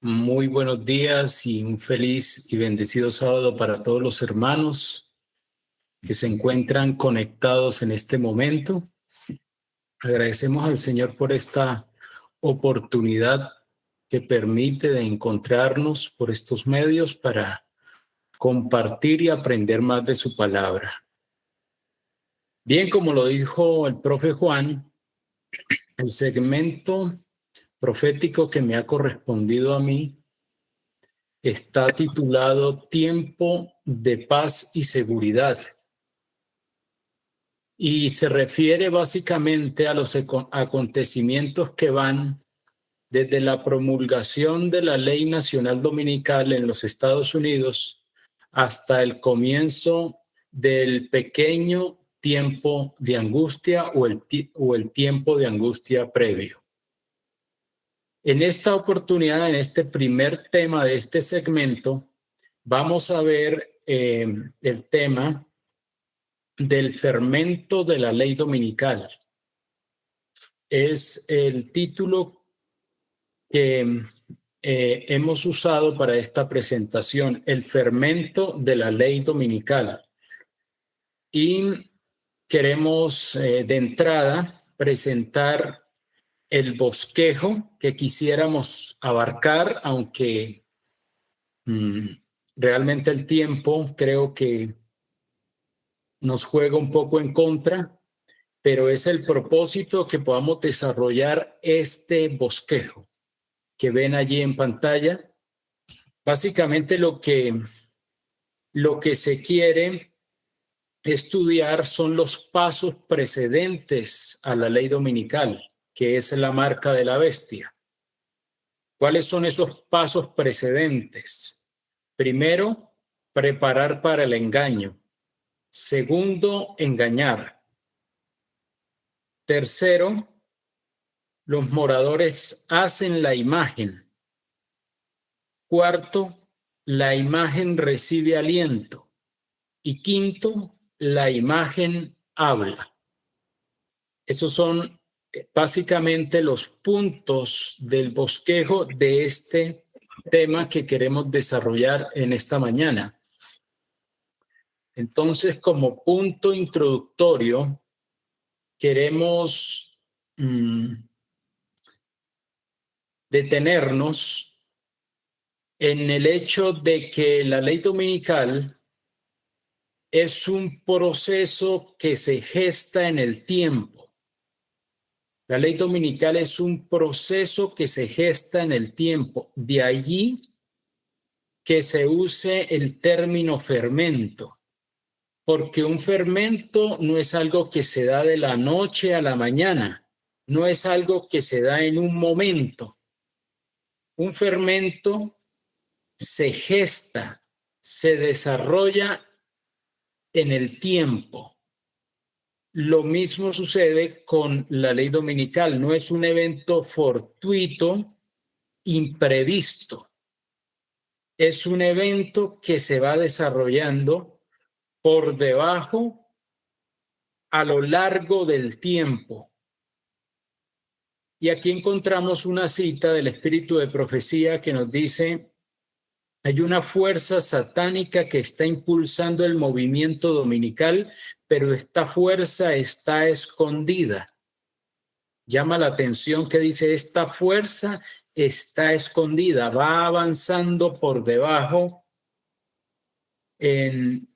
Muy buenos días y un feliz y bendecido sábado para todos los hermanos que se encuentran conectados en este momento. Agradecemos al Señor por esta oportunidad que permite de encontrarnos por estos medios para compartir y aprender más de su palabra. Bien, como lo dijo el profe Juan, el segmento profético que me ha correspondido a mí está titulado Tiempo de Paz y Seguridad y se refiere básicamente a los acontecimientos que van desde la promulgación de la Ley Nacional Dominical en los Estados Unidos hasta el comienzo del pequeño tiempo de angustia o el tiempo de angustia previo. En esta oportunidad, en este primer tema de este segmento, vamos a ver el tema del fermento de la ley dominical. Es el título que hemos usado para esta presentación, el fermento de la ley dominical. Y queremos de entrada presentar el bosquejo que quisiéramos abarcar, aunque realmente el tiempo creo que nos juega un poco en contra, pero es el propósito que podamos desarrollar este bosquejo que ven allí en pantalla. Básicamente lo que se quiere estudiar son los pasos precedentes a la ley dominical, que es la marca de la bestia. ¿Cuáles son esos pasos precedentes? Primero, preparar para el engaño. Segundo, engañar. Tercero, los moradores hacen la imagen. Cuarto, la imagen recibe aliento. Y quinto, la imagen habla. Esos son básicamente los puntos del bosquejo de este tema que queremos desarrollar en esta mañana. Entonces, como punto introductorio, queremos detenernos en el hecho de que la ley dominical es un proceso que se gesta en el tiempo. La ley dominical es un proceso que se gesta en el tiempo. De allí que se use el término fermento, porque un fermento no es algo que se da de la noche a la mañana, no es algo que se da en un momento. Un fermento se gesta, se desarrolla en el tiempo. Lo mismo sucede con la ley dominical, no es un evento fortuito, imprevisto. Es un evento que se va desarrollando por debajo a lo largo del tiempo. Y aquí encontramos una cita del Espíritu de Profecía que nos dice: hay una fuerza satánica que está impulsando el movimiento dominical, pero esta fuerza está escondida. Llama la atención que dice: esta fuerza está escondida, va avanzando por debajo en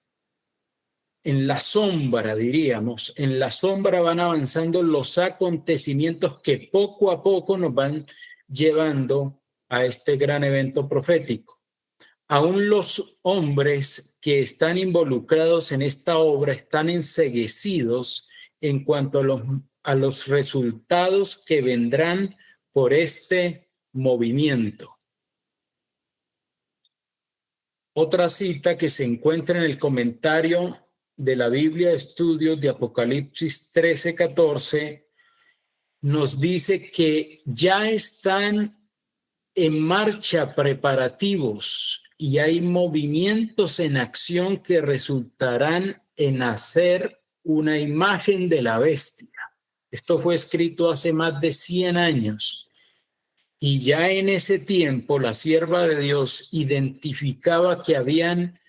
la sombra, diríamos. En la sombra van avanzando los acontecimientos que poco a poco nos van llevando a este gran evento profético. Aún los hombres que están involucrados en esta obra están enceguecidos en cuanto a los resultados que vendrán por este movimiento. Otra cita que se encuentra en el comentario de la Biblia, Estudios de Apocalipsis 13:14, nos dice que ya están en marcha preparativos y hay movimientos en acción que resultarán en hacer una imagen de la bestia. Esto fue escrito hace más de 100 años. Y ya en ese tiempo la sierva de Dios identificaba que habían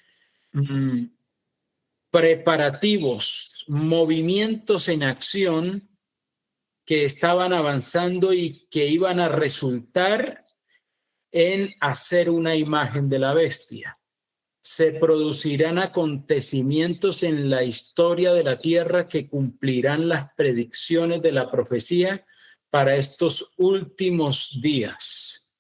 preparativos, movimientos en acción que estaban avanzando y que iban a resultar en hacer una imagen de la bestia. Se producirán acontecimientos en la historia de la tierra que cumplirán las predicciones de la profecía para estos últimos días.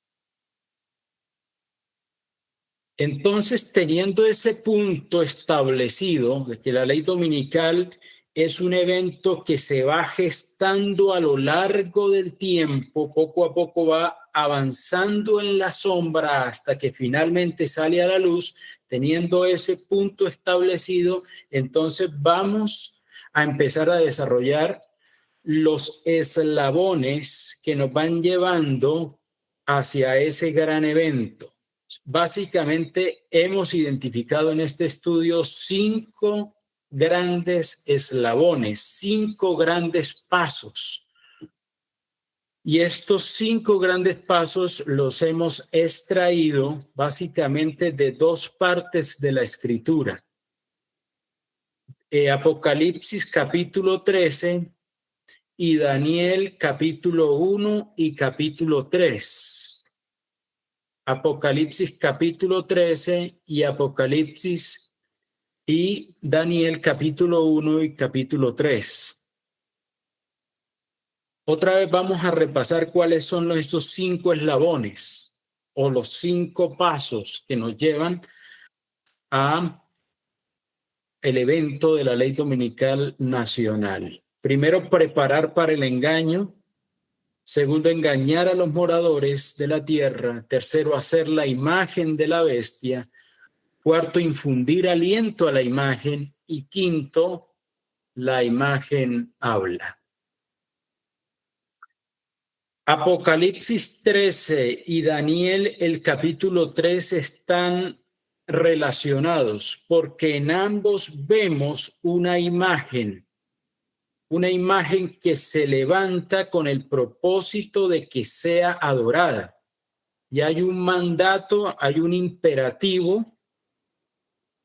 Entonces, teniendo ese punto establecido de que la ley dominical es un evento que se va gestando a lo largo del tiempo, poco a poco va avanzando en la sombra hasta que finalmente sale a la luz, teniendo ese punto establecido, entonces vamos a empezar a desarrollar los eslabones que nos van llevando hacia ese gran evento. Básicamente hemos identificado en este estudio 5 grandes eslabones, 5 grandes pasos. Y estos 5 grandes pasos los hemos extraído básicamente de 2 partes de la Escritura. Apocalipsis capítulo 13 y Daniel capítulo 1 y capítulo 3. Apocalipsis capítulo 13 y Apocalipsis y Daniel capítulo 1 y capítulo 3. Otra vez vamos a repasar cuáles son estos 5 eslabones o los 5 pasos que nos llevan a el evento de la ley dominical nacional. Primero, preparar para el engaño. Segundo, engañar a los moradores de la tierra. Tercero, hacer la imagen de la bestia. Cuarto, infundir aliento a la imagen. Y quinto, la imagen habla. Apocalipsis 13 y Daniel el capítulo 3 están relacionados porque en ambos vemos una imagen que se levanta con el propósito de que sea adorada. Y hay un mandato, hay un imperativo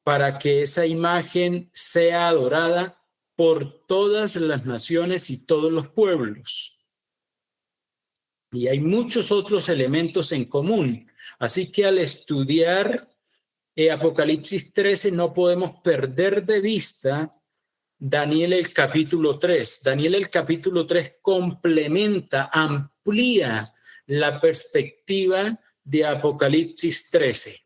para que esa imagen sea adorada por todas las naciones y todos los pueblos. Y hay muchos otros elementos en común. Así que al estudiar Apocalipsis 13 no podemos perder de vista Daniel el capítulo 3. Daniel el capítulo 3 complementa, amplía la perspectiva de Apocalipsis 13.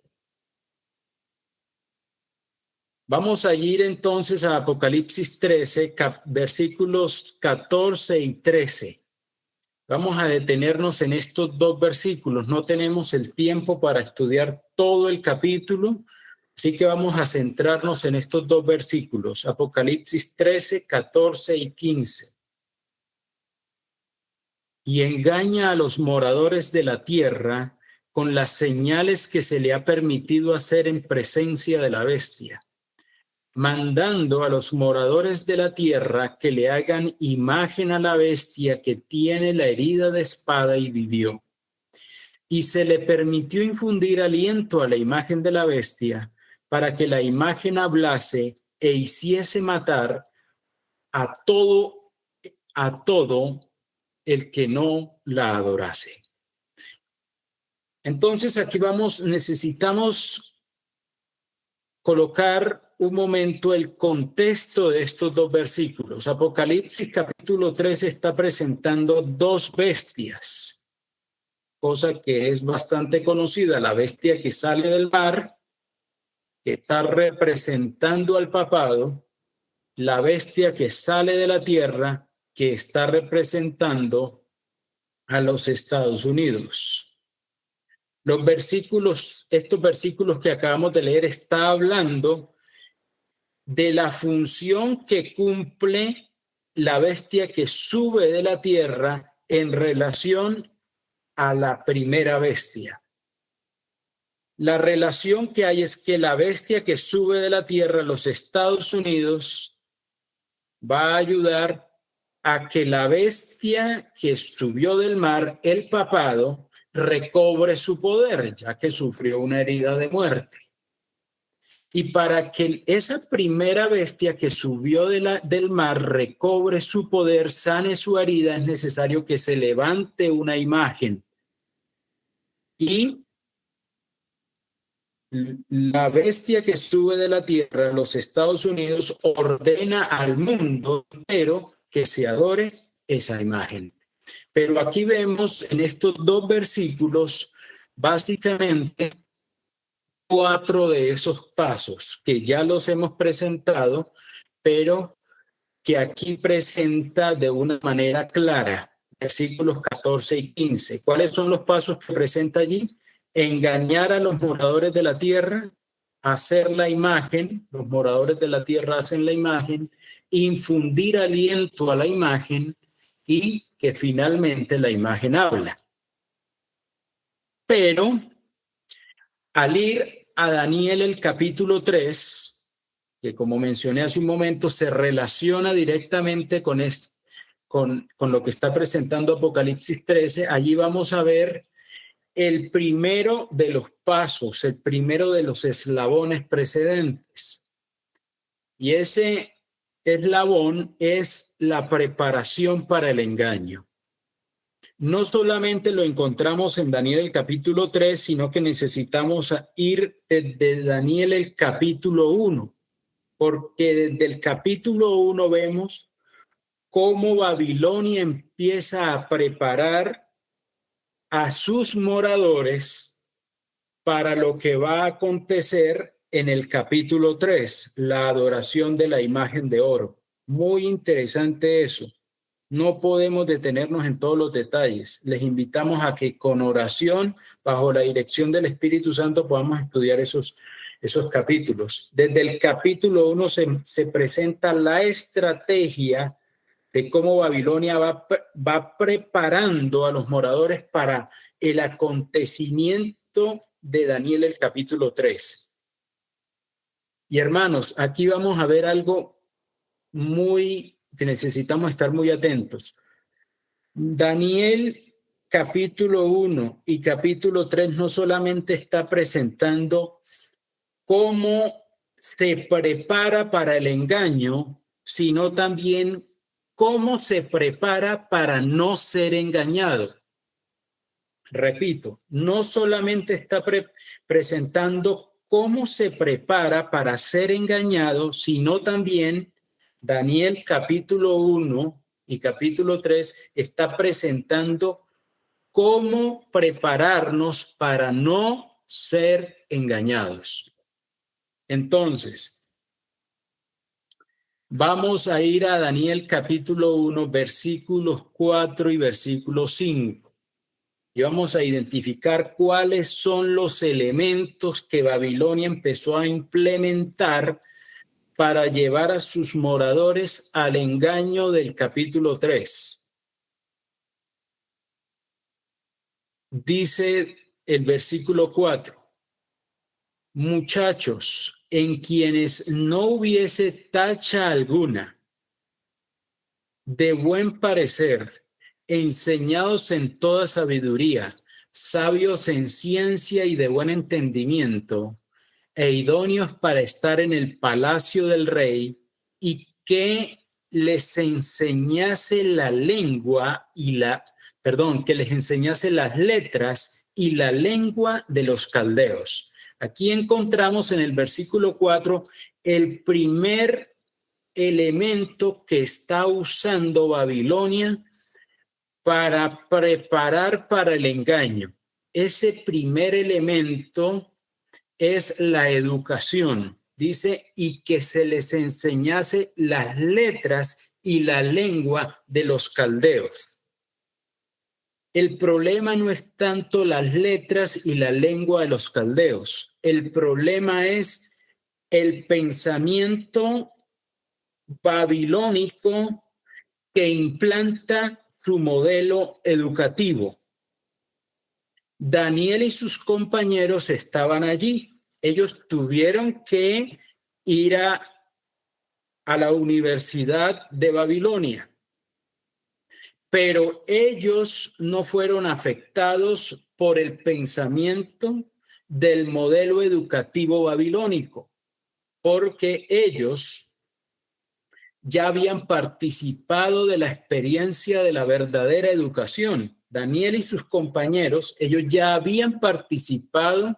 Vamos a ir entonces a Apocalipsis 13, versículos 14 y 13. Vamos a detenernos en estos 2 versículos. No tenemos el tiempo para estudiar todo el capítulo, así que vamos a centrarnos en estos 2 versículos. Apocalipsis 13, 14 y 15. Y engaña a los moradores de la tierra con las señales que se le ha permitido hacer en presencia de la bestia, mandando a los moradores de la tierra que le hagan imagen a la bestia que tiene la herida de espada y vivió. Y se le permitió infundir aliento a la imagen de la bestia para que la imagen hablase e hiciese matar a todo el que no la adorase. Entonces aquí necesitamos colocar un momento el contexto de estos 2 versículos. Apocalipsis capítulo 3 está presentando 2 bestias, cosa que es bastante conocida, la bestia que sale del mar, que está representando al papado, la bestia que sale de la tierra, que está representando a los Estados Unidos. Estos versículos que acabamos de leer está hablando de la función que cumple la bestia que sube de la tierra en relación a la primera bestia. La relación que hay es que la bestia que sube de la tierra a los Estados Unidos va a ayudar a que la bestia que subió del mar, el papado, recobre su poder, ya que sufrió una herida de muerte. Y para que esa primera bestia que subió del mar recobre su poder, sane su herida, es necesario que se levante una imagen. Y la bestia que sube de la tierra, los Estados Unidos, ordena al mundo entero que se adore esa imagen. Pero aquí vemos en estos dos versículos básicamente 4 de esos pasos que ya los hemos presentado, pero que aquí presenta de una manera clara, versículos 14 y 15. ¿Cuáles son los pasos que presenta allí? Engañar a los moradores de la tierra, hacer la imagen, los moradores de la tierra hacen la imagen, infundir aliento a la imagen y que finalmente la imagen habla. Pero al ir a Daniel el capítulo 3, que como mencioné hace un momento, se relaciona directamente con lo que está presentando Apocalipsis 13, allí vamos a ver el primero de los pasos, el primero de los eslabones precedentes. Y ese eslabón es la preparación para el engaño. No solamente lo encontramos en Daniel el capítulo 3, sino que necesitamos ir desde Daniel el capítulo 1, porque desde el capítulo 1 vemos cómo Babilonia empieza a preparar a sus moradores para lo que va a acontecer en el capítulo 3, la adoración de la imagen de oro. Muy interesante eso. No podemos detenernos en todos los detalles. Les invitamos a que con oración, bajo la dirección del Espíritu Santo, podamos estudiar esos capítulos. Desde el capítulo 1 se presenta la estrategia de cómo Babilonia va preparando a los moradores para el acontecimiento de Daniel el capítulo 3. Y hermanos, aquí vamos a ver algo que necesitamos estar muy atentos. Daniel capítulo 1 y capítulo 3 no solamente está presentando cómo se prepara para el engaño, sino también cómo se prepara para no ser engañado. Repito, no solamente está presentando cómo se prepara para ser engañado, sino también Daniel capítulo 1 y capítulo 3 está presentando cómo prepararnos para no ser engañados. Entonces, vamos a ir a Daniel capítulo 1, versículos 4 y versículo 5. Y vamos a identificar cuáles son los elementos que Babilonia empezó a implementar para llevar a sus moradores al engaño del capítulo 3. Dice el versículo 4, muchachos, en quienes no hubiese tacha alguna, de buen parecer, enseñados en toda sabiduría, sabios en ciencia y de buen entendimiento, e idóneos para estar en el palacio del rey, y que les enseñase la lengua y que les enseñase las letras y la lengua de los caldeos. Aquí encontramos en el versículo 4 el primer elemento que está usando Babilonia para preparar para el engaño. Ese primer elemento es la educación. Dice, y que se les enseñase las letras y la lengua de los caldeos. El problema no es tanto las letras y la lengua de los caldeos. El problema es el pensamiento babilónico que implanta su modelo educativo. Daniel y sus compañeros estaban allí. Ellos tuvieron que ir a la Universidad de Babilonia, pero ellos no fueron afectados por el pensamiento del modelo educativo babilónico, porque ellos ya habían participado de la experiencia de la verdadera educación. Daniel y sus compañeros, ellos ya habían participado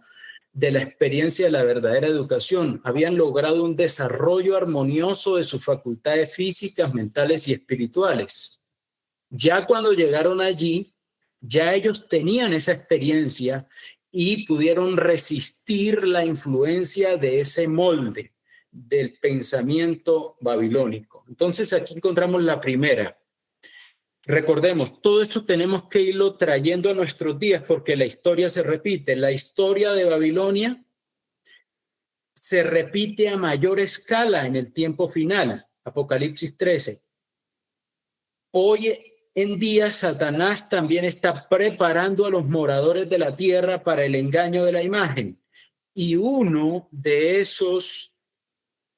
de la experiencia de la verdadera educación, habían logrado un desarrollo armonioso de sus facultades físicas, mentales y espirituales. Ya cuando llegaron allí, ya ellos tenían esa experiencia y pudieron resistir la influencia de ese molde del pensamiento babilónico. Entonces aquí encontramos la primera. Recordemos, todo esto tenemos que irlo trayendo a nuestros días porque la historia se repite. La historia de Babilonia se repite a mayor escala en el tiempo final, Apocalipsis 13. Hoy en día Satanás también está preparando a los moradores de la tierra para el engaño de la imagen. Y uno de esos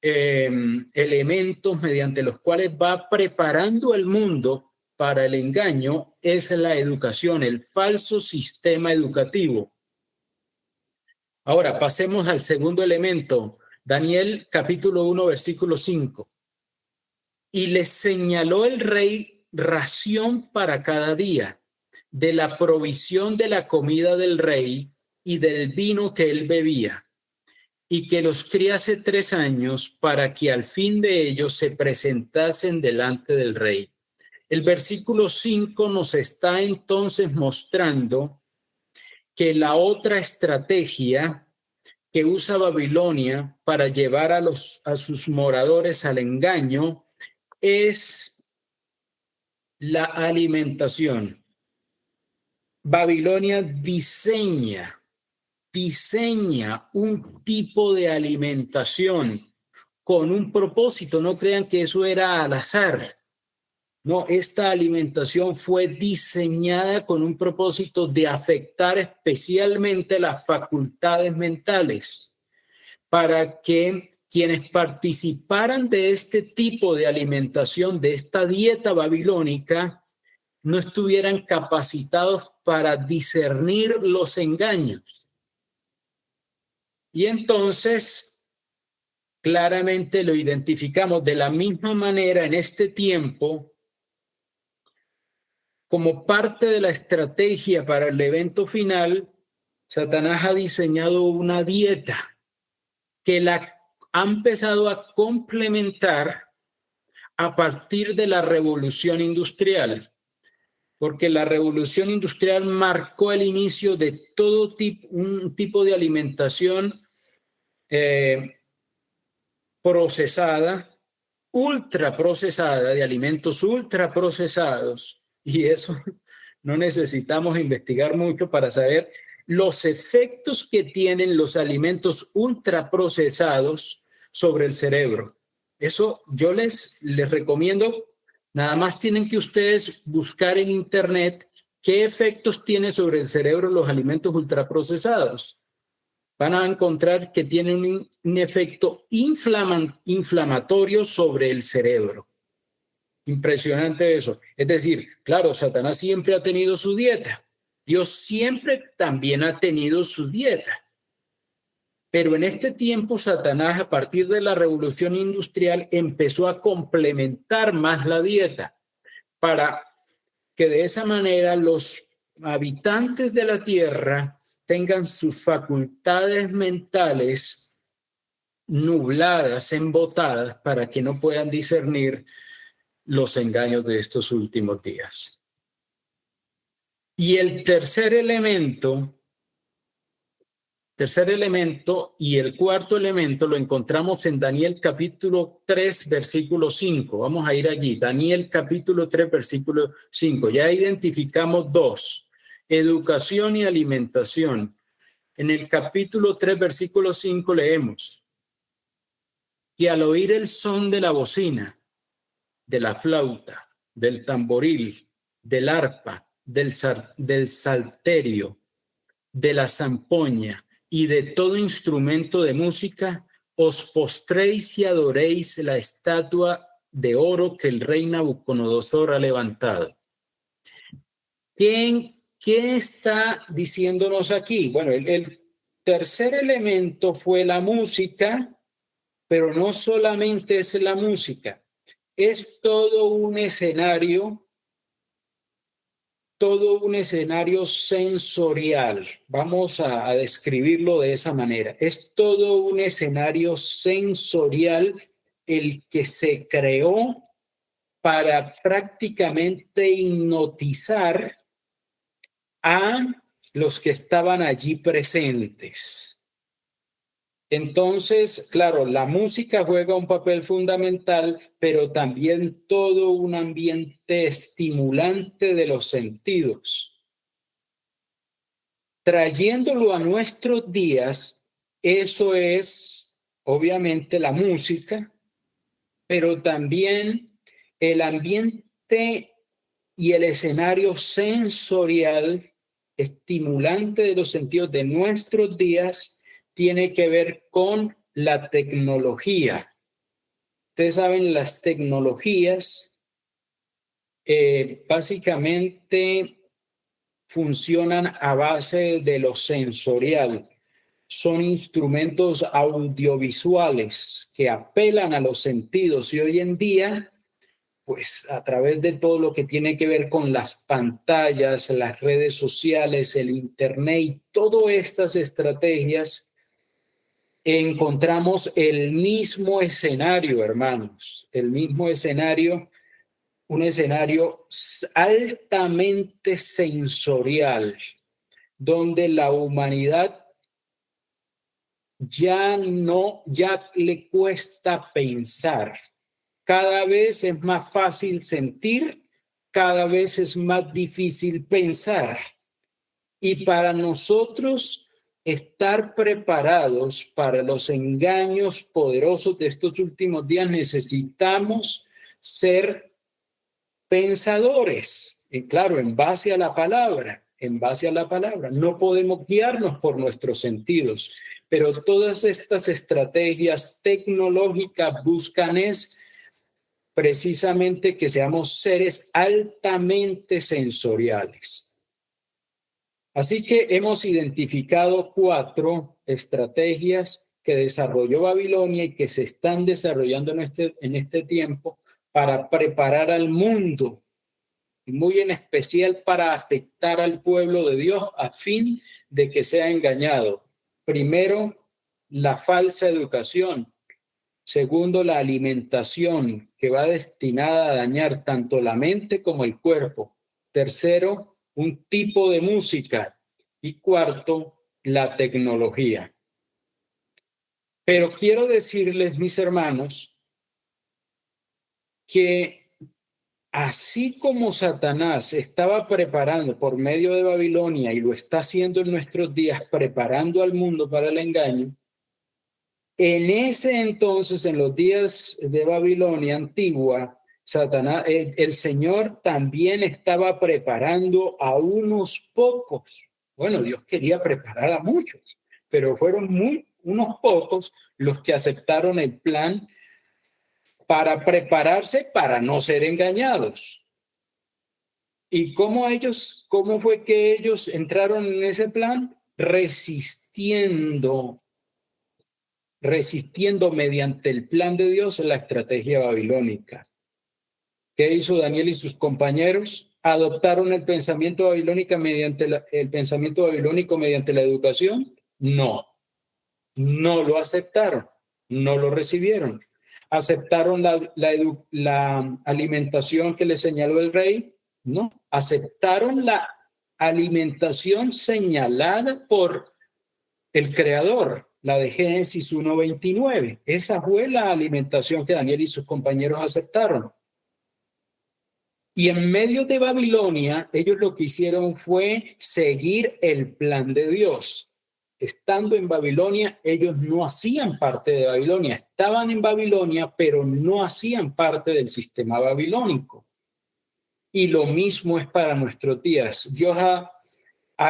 elementos mediante los cuales va preparando el mundo para el engaño es la educación, el falso sistema educativo. Ahora pasemos al segundo elemento, Daniel capítulo 1, versículo 5. Y les señaló el rey ración para cada día, de la provisión de la comida del rey y del vino que él bebía, y que los criase 3 años para que al fin de ellos se presentasen delante del rey. El versículo 5 nos está entonces mostrando que la otra estrategia que usa Babilonia para llevar a sus moradores al engaño es la alimentación. Babilonia diseña un tipo de alimentación con un propósito. No crean que eso era al azar. No, esta alimentación fue diseñada con un propósito de afectar especialmente las facultades mentales para que quienes participaran de este tipo de alimentación, de esta dieta babilónica, no estuvieran capacitados para discernir los engaños. Y entonces, claramente lo identificamos de la misma manera en este tiempo. Como parte de la estrategia para el evento final, Satanás ha diseñado una dieta que la ha empezado a complementar a partir de la revolución industrial, porque la revolución industrial marcó el inicio de todo un tipo de alimentación procesada, ultraprocesada, de alimentos ultraprocesados, y eso no necesitamos investigar mucho para saber los efectos que tienen los alimentos ultraprocesados sobre el cerebro. Eso yo les recomiendo, nada más tienen que ustedes buscar en internet qué efectos tiene sobre el cerebro los alimentos ultraprocesados. Van a encontrar que tienen un efecto inflamatorio sobre el cerebro. Impresionante eso. Es decir, claro, Satanás siempre ha tenido su dieta. Dios siempre también ha tenido su dieta. Pero en este tiempo, Satanás, a partir de la revolución industrial, empezó a complementar más la dieta para que de esa manera los habitantes de la tierra tengan sus facultades mentales nubladas, embotadas, para que no puedan discernir los engaños de estos últimos días. Y el tercer elemento y el cuarto elemento lo encontramos en Daniel capítulo 3, versículo 5. Vamos a ir allí. Daniel capítulo 3, versículo 5. Ya identificamos dos: educación y alimentación. En el capítulo 3, versículo 5 leemos: y al oír el son de la bocina, de la flauta, del tamboril, del arpa, del salterio, de la zampoña y de todo instrumento de música, os postréis y adoréis la estatua de oro que el rey Nabucodonosor ha levantado. ¿Qué ¿Qué está diciéndonos aquí? Bueno, el tercer elemento fue la música, pero no solamente es la música, es todo un escenario sensorial. Vamos a describirlo de esa manera. Es todo un escenario sensorial el que se creó para prácticamente hipnotizar a los que estaban allí presentes. Entonces, claro, la música juega un papel fundamental, pero también todo un ambiente estimulante de los sentidos. Trayéndolo a nuestros días, eso es obviamente la música, pero también el ambiente y el escenario sensorial estimulante de los sentidos de nuestros días tiene que ver con la tecnología. Ustedes saben, las tecnologías básicamente funcionan a base de lo sensorial. Son instrumentos audiovisuales que apelan a los sentidos y hoy en día, pues a través de todo lo que tiene que ver con las pantallas, las redes sociales, el internet y todas estas estrategias, encontramos el mismo escenario, hermanos, el mismo escenario, un escenario altamente sensorial, donde la humanidad ya le cuesta pensar. Cada vez es más fácil sentir, cada vez es más difícil pensar. Y para nosotros estar preparados para los engaños poderosos de estos últimos días, necesitamos ser pensadores. Y claro, en base a la palabra, no podemos guiarnos por nuestros sentidos. Pero todas estas estrategias tecnológicas buscan precisamente que seamos seres altamente sensoriales. Así que hemos identificado 4 estrategias que desarrolló Babilonia y que se están desarrollando en este tiempo para preparar al mundo, y muy en especial para afectar al pueblo de Dios a fin de que sea engañado. Primero, la falsa educación. Segundo, la alimentación, que va destinada a dañar tanto la mente como el cuerpo. Tercero, un tipo de música. Y cuarto, la tecnología. Pero quiero decirles, mis hermanos, que así como Satanás estaba preparando por medio de Babilonia y lo está haciendo en nuestros días, preparando al mundo para el engaño, en ese entonces, en los días de Babilonia antigua, Satanás, el Señor también estaba preparando a unos pocos. Bueno, Dios quería preparar a muchos, pero fueron unos pocos los que aceptaron el plan para prepararse para no ser engañados. ¿Y cómo fue que ellos entraron en ese plan? Resistiendo mediante el plan de Dios la estrategia babilónica. ¿Qué hizo Daniel y sus compañeros? ¿Adoptaron el pensamiento babilónico mediante la educación? No, no lo aceptaron, no lo recibieron. ¿Aceptaron la alimentación que le señaló el rey? No, aceptaron la alimentación señalada por el creador, la de Génesis 1:29. Esa fue la alimentación que Daniel y sus compañeros aceptaron. Y en medio de Babilonia, ellos lo que hicieron fue seguir el plan de Dios. Estando en Babilonia, ellos no hacían parte de Babilonia. Estaban en Babilonia, pero no hacían parte del sistema babilónico. Y lo mismo es para nuestros días. Dios a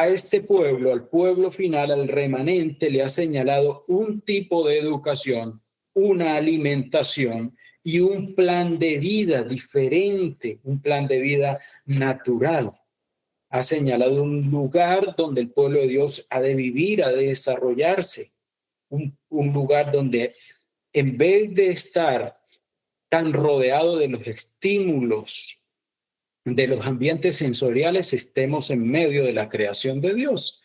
este pueblo, al pueblo final, al remanente, le ha señalado un tipo de educación, una alimentación y un plan de vida diferente, un plan de vida natural. ha señalado un lugar donde el pueblo de Dios ha de vivir, ha de desarrollarse, un lugar donde en vez de estar tan rodeado de los estímulos de los ambientes sensoriales, estemos en medio de la creación de Dios.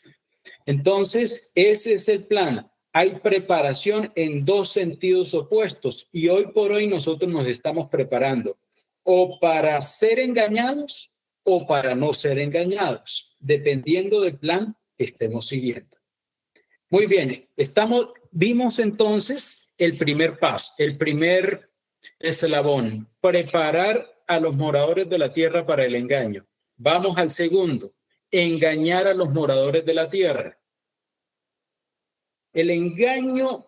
Entonces, ese es el plan. Hay preparación en dos sentidos opuestos y hoy por hoy nosotros nos estamos preparando o para ser engañados o para no ser engañados, dependiendo del plan que estemos siguiendo. Muy bien, vimos entonces el primer paso, el primer eslabón, preparar a los moradores de la tierra para el engaño. Vamos al segundo, engañar a los moradores de la tierra. El engaño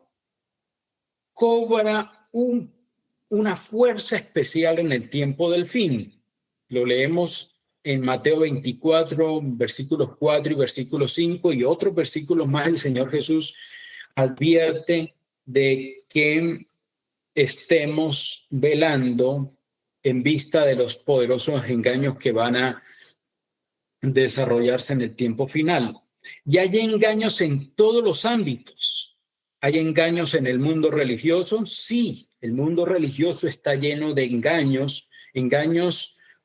cobra una fuerza especial en el tiempo del fin. Lo leemos en Mateo 24, versículos 4 y versículo 5, y otros versículos más. El Señor Jesús advierte de que estemos velando en vista de los poderosos engaños que van a desarrollarse en el tiempo final. Y hay engaños en todos los ámbitos. ¿Hay engaños en el mundo religioso? Sí, el mundo religioso está lleno de engaños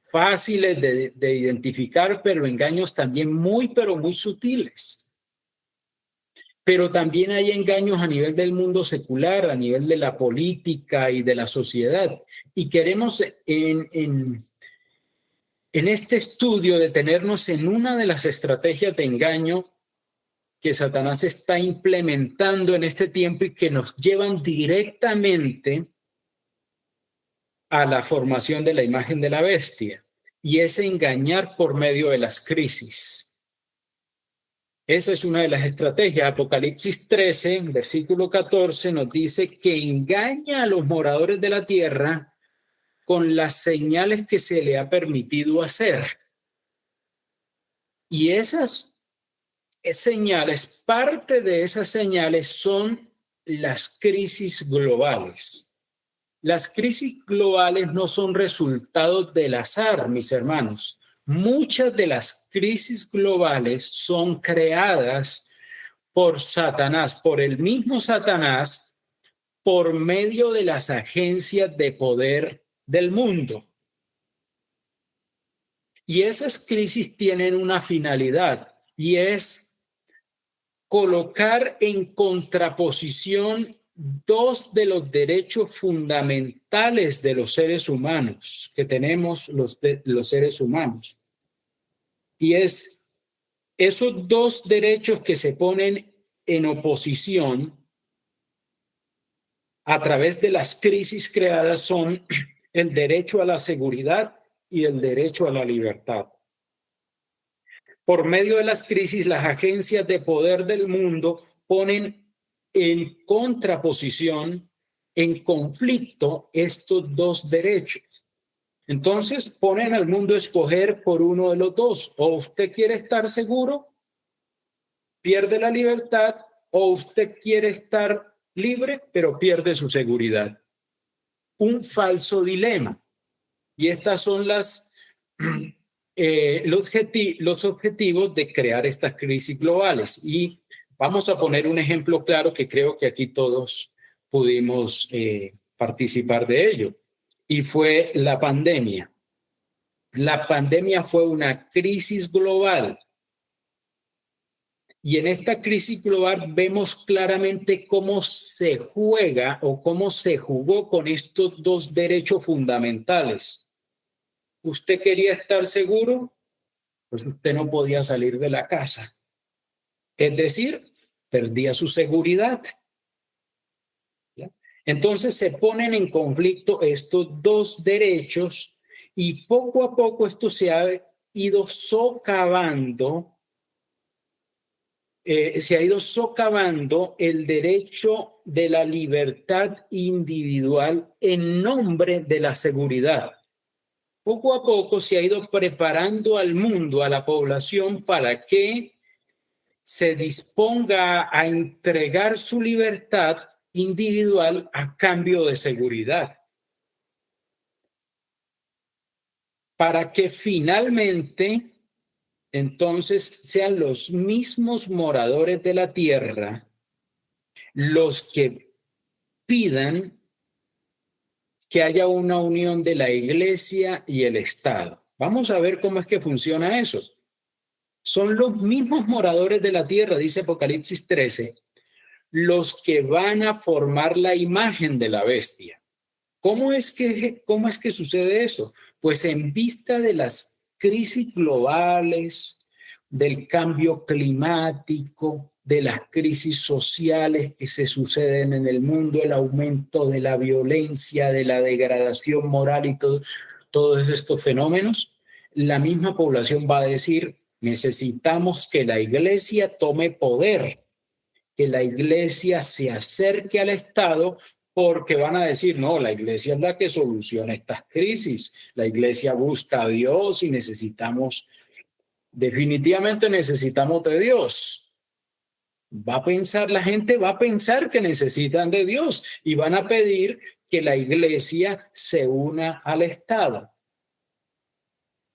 fáciles de identificar, pero engaños también pero muy sutiles. Pero también hay engaños a nivel del mundo secular, a nivel de la política y de la sociedad. Y queremos en este estudio detenernos en una de las estrategias de engaño que Satanás está implementando en este tiempo y que nos llevan directamente a la formación de la imagen de la bestia, y es engañar por medio de las crisis. Esa es una de las estrategias. Apocalipsis 13, versículo 14, nos dice que engaña a los moradores de la tierra con las señales que se le ha permitido hacer. Y esas señales, parte de esas señales son las crisis globales. Las crisis globales no son resultados del azar, mis hermanos. Muchas de las crisis globales son creadas por Satanás, por el mismo Satanás, por medio de las agencias de poder del mundo. Y esas crisis tienen una finalidad, y es colocar en contraposición dos de los derechos fundamentales de los seres humanos que tenemos los seres humanos. Y es esos dos derechos que se ponen en oposición a través de las crisis creadas son el derecho a la seguridad y el derecho a la libertad. Por medio de las crisis, las agencias de poder del mundo ponen en contraposición, en conflicto, estos dos derechos. Entonces ponen al mundo a escoger por uno de los dos. O usted quiere estar seguro, pierde la libertad, o usted quiere estar libre, pero pierde su seguridad. Un falso dilema. Y estas son los objetivos de crear estas crisis globales. Y vamos a poner un ejemplo claro que creo que aquí todos pudimos participar de ello. Y fue la pandemia. La pandemia fue una crisis global. Y en esta crisis global vemos claramente cómo se juega o cómo se jugó con estos dos derechos fundamentales. ¿Usted quería estar seguro? Pues usted no podía salir de la casa. Es decir, perdía su seguridad. ¿Ya? Entonces se ponen en conflicto estos dos derechos y poco a poco esto se ha ido socavando. Se ha ido socavando el derecho de la libertad individual en nombre de la seguridad. Poco a poco se ha ido preparando al mundo, a la población, para que se disponga a entregar su libertad individual a cambio de seguridad. Para que finalmente entonces sean los mismos moradores de la tierra los que pidan que haya una unión de la iglesia y el Estado. Vamos a ver cómo es que funciona eso. Son los mismos moradores de la tierra, dice Apocalipsis 13, los que van a formar la imagen de la bestia. ¿Cómo es que sucede eso? Pues en vista de las crisis globales, del cambio climático, de las crisis sociales que se suceden en el mundo, el aumento de la violencia, de la degradación moral y todos estos fenómenos, la misma población va a decir, necesitamos que la iglesia tome poder, que la iglesia se acerque al Estado, porque van a decir, no, la iglesia es la que soluciona estas crisis, la iglesia busca a Dios y definitivamente necesitamos de Dios. La gente va a pensar que necesitan de Dios y van a pedir que la iglesia se una al Estado.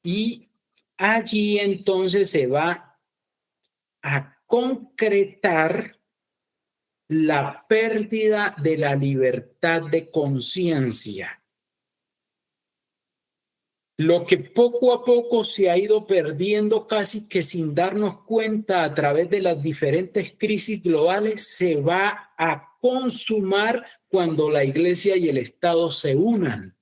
Y allí entonces se va a concretar la pérdida de la libertad de conciencia. Lo que poco a poco se ha ido perdiendo casi que sin darnos cuenta a través de las diferentes crisis globales, se va a consumar cuando la iglesia y el Estado se unan.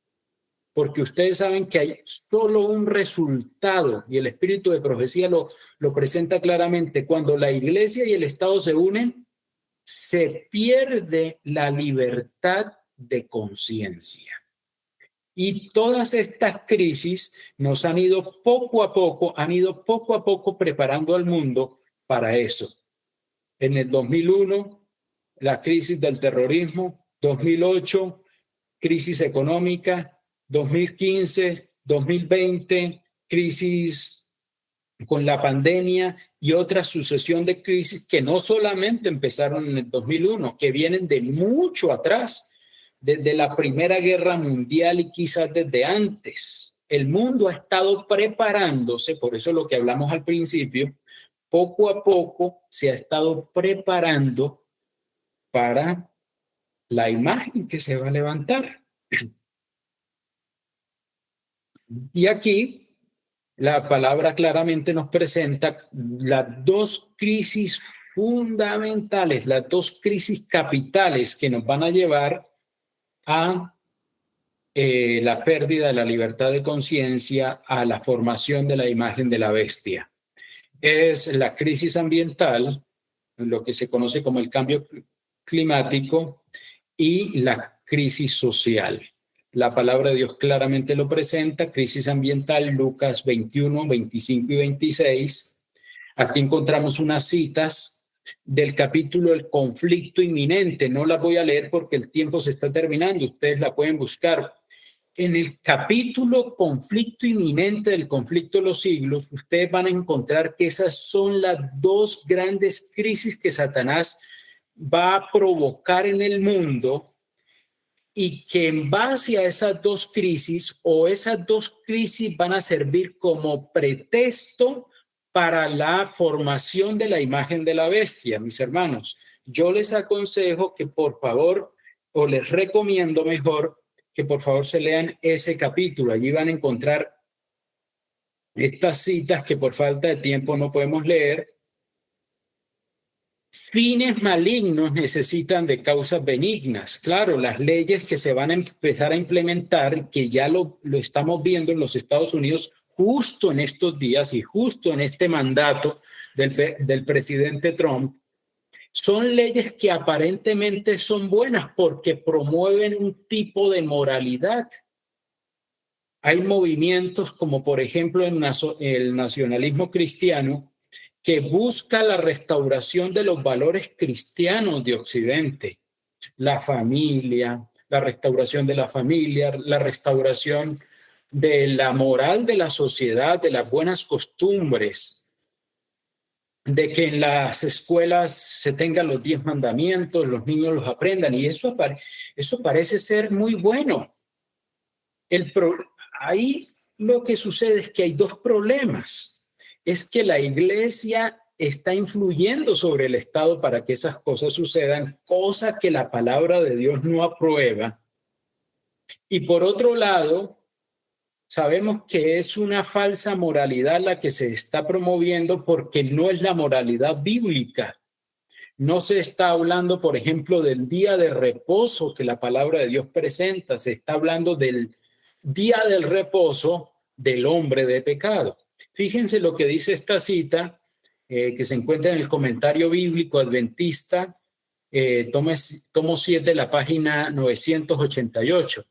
Porque ustedes saben que hay solo un resultado, y el espíritu de profecía lo presenta claramente. Cuando la iglesia y el Estado se unen, se pierde la libertad de conciencia. Y todas estas crisis nos han ido poco a poco preparando al mundo para eso. En el 2001, la crisis del terrorismo; 2008, crisis económica; 2015, 2020, crisis con la pandemia, y otra sucesión de crisis que no solamente empezaron en el 2001, que vienen de mucho atrás, desde la Primera Guerra Mundial y quizás desde antes. El mundo ha estado preparándose, por eso lo que hablamos al principio, poco a poco se ha estado preparando para la imagen que se va a levantar. Y aquí la palabra claramente nos presenta las dos crisis fundamentales, las dos crisis capitales que nos van a llevar a la pérdida de la libertad de conciencia, a la formación de la imagen de la bestia. Es la crisis ambiental, lo que se conoce como el cambio climático, y la crisis social. La palabra de Dios claramente lo presenta: crisis ambiental, Lucas 21, 25 y 26. Aquí encontramos unas citas del capítulo El conflicto inminente. No las voy a leer porque el tiempo se está terminando, ustedes la pueden buscar. En el capítulo conflicto inminente del conflicto de los siglos, ustedes van a encontrar que esas son las dos grandes crisis que Satanás va a provocar en el mundo, y que en base a esas dos crisis van a servir como pretexto para la formación de la imagen de la bestia. Mis hermanos, yo les aconsejo que por favor, o les recomiendo mejor, que por favor se lean ese capítulo. Allí van a encontrar estas citas que por falta de tiempo no podemos leer. Fines malignos necesitan de causas benignas. Claro, las leyes que se van a empezar a implementar, que ya lo estamos viendo en los Estados Unidos justo en estos días y justo en este mandato del presidente Trump, son leyes que aparentemente son buenas porque promueven un tipo de moralidad. Hay movimientos como por ejemplo el nacionalismo cristiano, que busca la restauración de los valores cristianos de Occidente, la familia, la restauración de la familia, la restauración de la moral de la sociedad, de las buenas costumbres, de que en las escuelas se tengan los 10 mandamientos, los niños los aprendan, y eso parece ser muy bueno. Ahí lo que sucede es que hay dos problemas. es que la iglesia está influyendo sobre el Estado para que esas cosas sucedan, cosa que la palabra de Dios no aprueba. Y por otro lado, sabemos que es una falsa moralidad la que se está promoviendo porque no es la moralidad bíblica. No se está hablando, por ejemplo, del día de reposo que la palabra de Dios presenta. Se está hablando del día del reposo del hombre de pecado. Fíjense lo que dice esta cita, que se encuentra en el comentario bíblico adventista, tomo 7 de la página 988.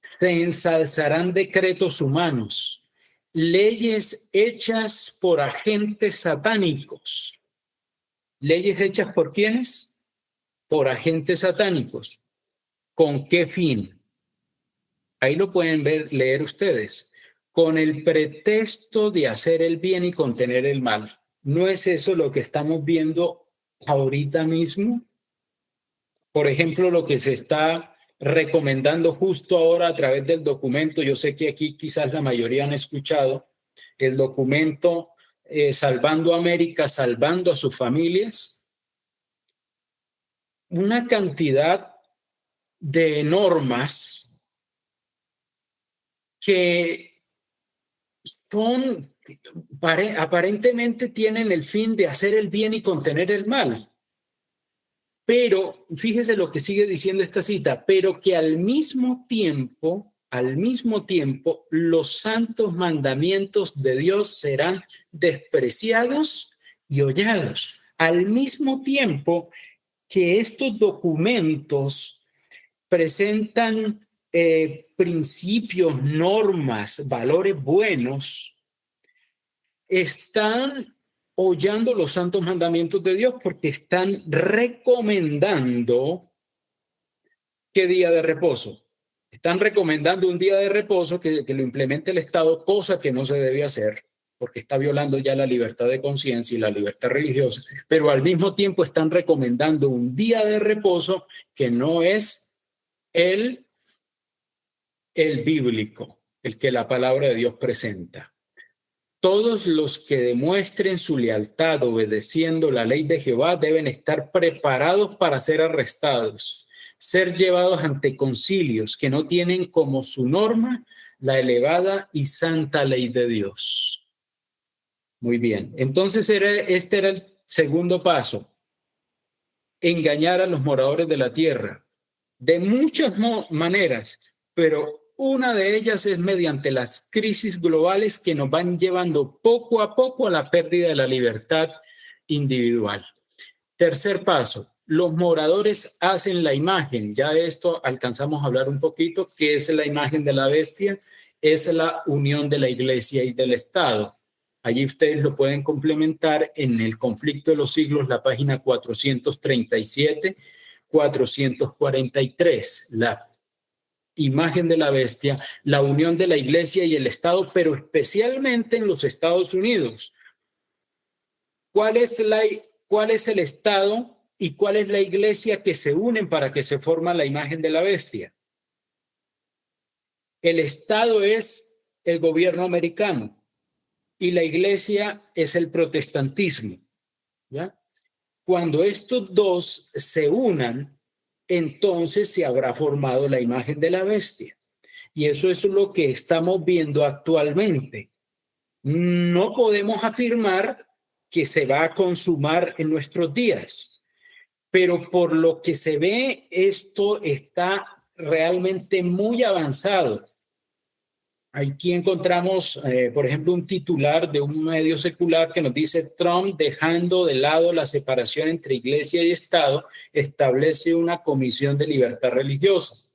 Se ensalzarán decretos humanos, leyes hechas por agentes satánicos. ¿Leyes hechas por quiénes? Por agentes satánicos. ¿Con qué fin? Ahí lo pueden leer ustedes. Con el pretexto de hacer el bien y contener el mal. ¿No es eso lo que estamos viendo ahorita mismo? Por ejemplo, lo que se está recomendando justo ahora a través del documento, yo sé que aquí quizás la mayoría han escuchado, el documento Salvando América, salvando a sus familias, una cantidad de normas que son, aparentemente tienen el fin de hacer el bien y contener el mal. Pero fíjese lo que sigue diciendo esta cita, pero que al mismo tiempo, los santos mandamientos de Dios serán despreciados y hollados. Al mismo tiempo que estos documentos presentan principios, normas, valores buenos, están hollando los santos mandamientos de Dios porque están recomendando qué día de reposo. Están recomendando un día de reposo que lo implemente el Estado, cosa que no se debe hacer porque está violando ya la libertad de conciencia y la libertad religiosa, pero al mismo tiempo están recomendando un día de reposo que no es el bíblico, el que la palabra de Dios presenta. Todos los que demuestren su lealtad obedeciendo la ley de Jehová deben estar preparados para ser arrestados, ser llevados ante concilios que no tienen como su norma la elevada y santa ley de Dios. Muy bien, entonces este era el segundo paso, engañar a los moradores de la tierra, de muchas maneras, pero una de ellas es mediante las crisis globales que nos van llevando poco a poco a la pérdida de la libertad individual. Tercer paso, los moradores hacen la imagen. Ya de esto alcanzamos a hablar un poquito. ¿Qué es la imagen de la bestia? Es la unión de la iglesia y del Estado. Allí ustedes lo pueden complementar en el conflicto de los siglos, la página 437, 443. La imagen de la bestia, la unión de la iglesia y el Estado, pero especialmente en los Estados Unidos. ¿Cuál es el Estado y cuál es la iglesia que se unen para que se forma la imagen de la bestia? El Estado es el gobierno americano y la iglesia es el protestantismo, ¿ya? Cuando estos dos se unan, entonces se habrá formado la imagen de la bestia. Y eso es lo que estamos viendo actualmente. No podemos afirmar que se va a consumar en nuestros días, pero por lo que se ve, esto está realmente muy avanzado. Aquí encontramos, por ejemplo, un titular de un medio secular que nos dice: Trump, dejando de lado la separación entre iglesia y Estado, establece una comisión de libertad religiosa.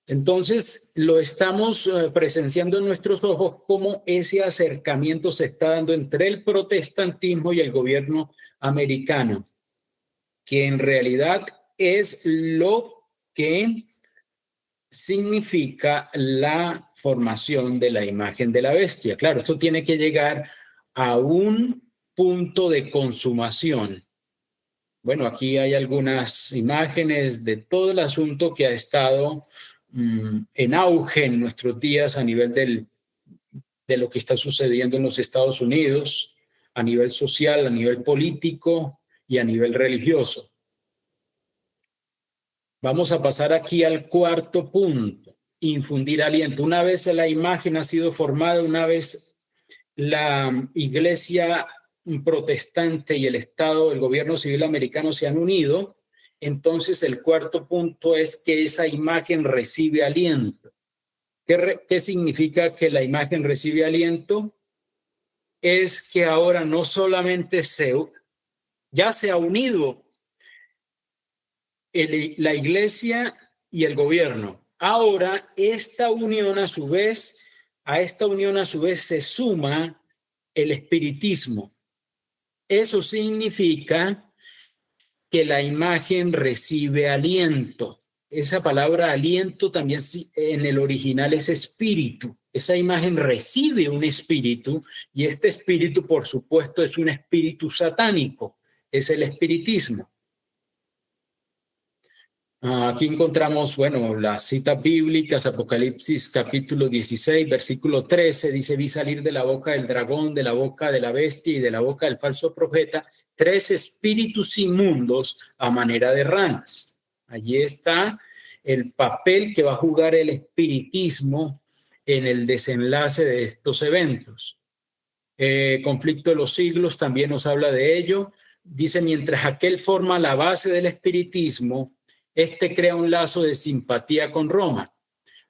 Entonces, lo estamos presenciando en nuestros ojos cómo ese acercamiento se está dando entre el protestantismo y el gobierno americano, que en realidad es lo que significa la formación de la imagen de la bestia. Claro, esto tiene que llegar a un punto de consumación. Bueno, aquí hay algunas imágenes de todo el asunto que ha estado en auge en nuestros días a nivel de lo que está sucediendo en los Estados Unidos a nivel social, a nivel político y a nivel religioso. Vamos a pasar aquí al cuarto punto, infundir aliento. Una vez la imagen ha sido formada, una vez la iglesia protestante y el Estado, el gobierno civil americano se han unido, entonces el cuarto punto es que esa imagen recibe aliento. ¿Qué significa que la imagen recibe aliento? Es que ahora no solamente ya se ha unido la iglesia y el gobierno. Ahora, esta unión a su vez, a esta unión a su vez se suma el espiritismo. Eso significa que la imagen recibe aliento. Esa palabra aliento también en el original es espíritu. Esa imagen recibe un espíritu y este espíritu, por supuesto, es un espíritu satánico. Es el espiritismo. Aquí encontramos, bueno, las citas bíblicas, Apocalipsis capítulo 16, versículo 13, dice, vi salir de la boca del dragón, de la boca de la bestia y de la boca del falso profeta, 3 espíritus inmundos a manera de ranas. Allí está el papel que va a jugar el espiritismo en el desenlace de estos eventos. Conflicto de los siglos también nos habla de ello. Dice, mientras aquel forma la base del espiritismo, este crea un lazo de simpatía con Roma.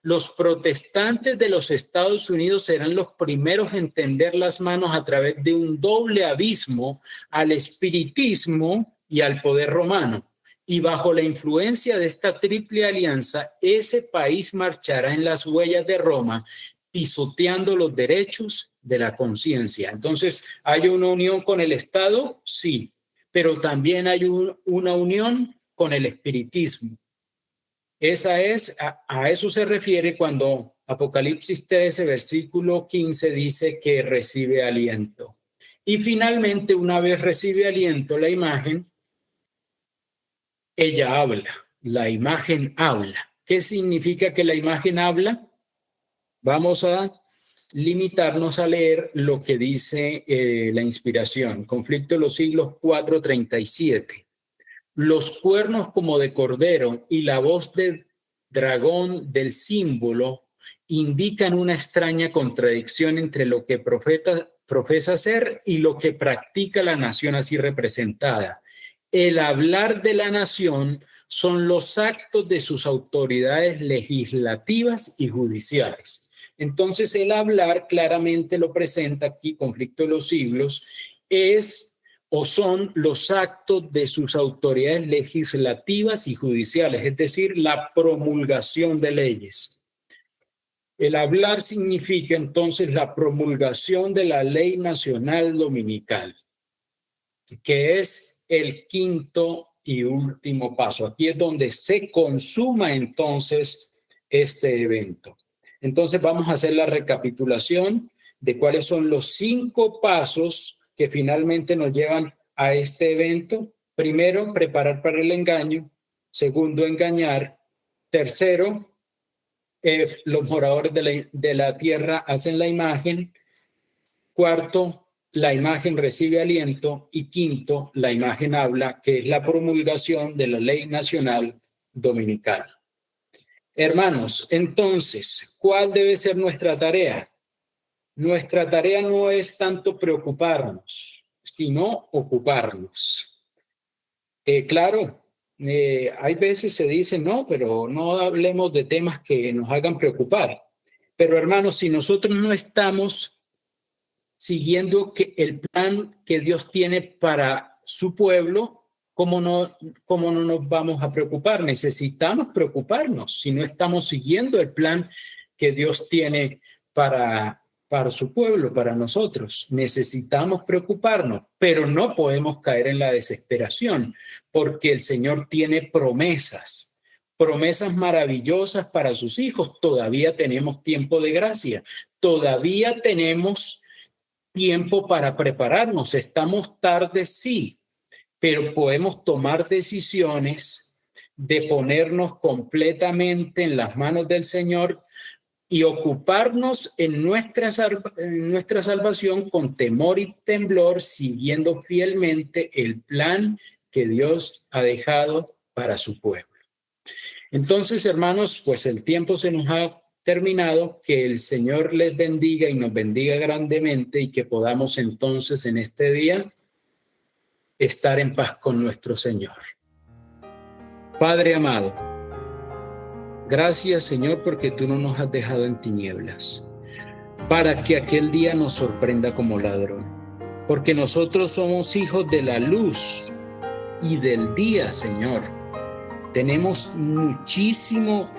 Los protestantes de los Estados Unidos serán los primeros en tender las manos a través de un doble abismo al espiritismo y al poder romano. Y bajo la influencia de esta triple alianza, ese país marchará en las huellas de Roma, pisoteando los derechos de la conciencia. Entonces, ¿hay una unión con el Estado? Sí, pero también hay una unión con el espiritismo. Esa es, a eso se refiere cuando Apocalipsis 13, versículo 15 dice que recibe aliento. Y finalmente, una vez recibe aliento la imagen, ella habla, la imagen habla. ¿Qué significa que la imagen habla? Vamos a limitarnos a leer lo que dice la inspiración. Conflicto de los siglos 4:37. Los cuernos como de cordero y la voz del dragón del símbolo indican una extraña contradicción entre lo que profesa ser y lo que practica la nación así representada. El hablar de la nación son los actos de sus autoridades legislativas y judiciales. Entonces, el hablar claramente lo presenta aquí, conflicto de los siglos, es o son los actos de sus autoridades legislativas y judiciales, es decir, la promulgación de leyes. El hablar significa entonces la promulgación de la ley nacional dominical, que es el quinto y último paso. Aquí es donde se consuma entonces este evento. Entonces vamos a hacer la recapitulación de cuáles son los 5 pasos que finalmente nos llevan a este evento. Primero, preparar para el engaño. Segundo, engañar. Tercero, los moradores de la tierra hacen la imagen. Cuarto, la imagen recibe aliento. Y quinto, la imagen habla, que es la promulgación de la ley nacional dominical. Hermanos, entonces, ¿cuál debe ser nuestra tarea? Nuestra tarea no es tanto preocuparnos, sino ocuparnos. Claro, hay veces se dice, no, pero no hablemos de temas que nos hagan preocupar. Pero hermanos, si nosotros no estamos siguiendo el plan que Dios tiene para su pueblo, ¿cómo no nos vamos a preocupar? Necesitamos preocuparnos si no estamos siguiendo el plan que Dios tiene para su pueblo, para nosotros. Necesitamos preocuparnos, pero no podemos caer en la desesperación, porque el Señor tiene promesas maravillosas para sus hijos. Todavía tenemos tiempo de gracia, todavía tenemos tiempo para prepararnos. Estamos tarde, sí, pero podemos tomar decisiones de ponernos completamente en las manos del Señor y ocuparnos en nuestra salvación con temor y temblor, siguiendo fielmente el plan que Dios ha dejado para su pueblo. Entonces, hermanos, pues el tiempo se nos ha terminado. Que el Señor les bendiga y nos bendiga grandemente, y que podamos entonces en este día estar en paz con nuestro Señor. Padre amado, gracias, Señor, porque tú no nos has dejado en tinieblas, para que aquel día nos sorprenda como ladrón, porque nosotros somos hijos de la luz y del día, Señor. Tenemos muchísima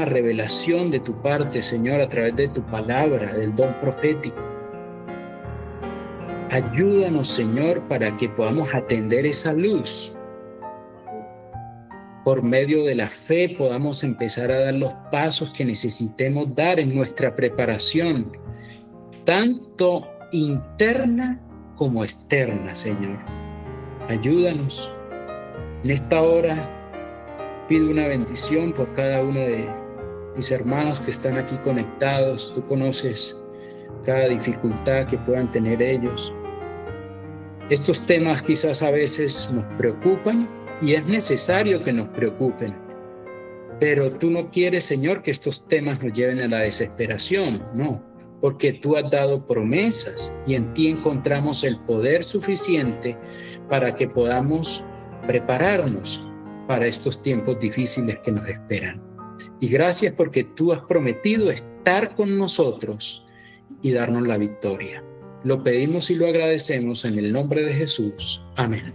revelación de tu parte, Señor, a través de tu palabra, del don profético. Ayúdanos, Señor, para que podamos atender esa luz. Por medio de la fe podamos empezar a dar los pasos que necesitemos dar en nuestra preparación, tanto interna como externa, Señor. Ayúdanos. En esta hora pido una bendición por cada uno de mis hermanos que están aquí conectados. Tú conoces cada dificultad que puedan tener ellos. Estos temas quizás a veces nos preocupan, y es necesario que nos preocupen. Pero tú no quieres, Señor, que estos temas nos lleven a la desesperación, no, porque tú has dado promesas y en ti encontramos el poder suficiente para que podamos prepararnos para estos tiempos difíciles que nos esperan. Y gracias porque tú has prometido estar con nosotros y darnos la victoria. Lo pedimos y lo agradecemos en el nombre de Jesús. Amén.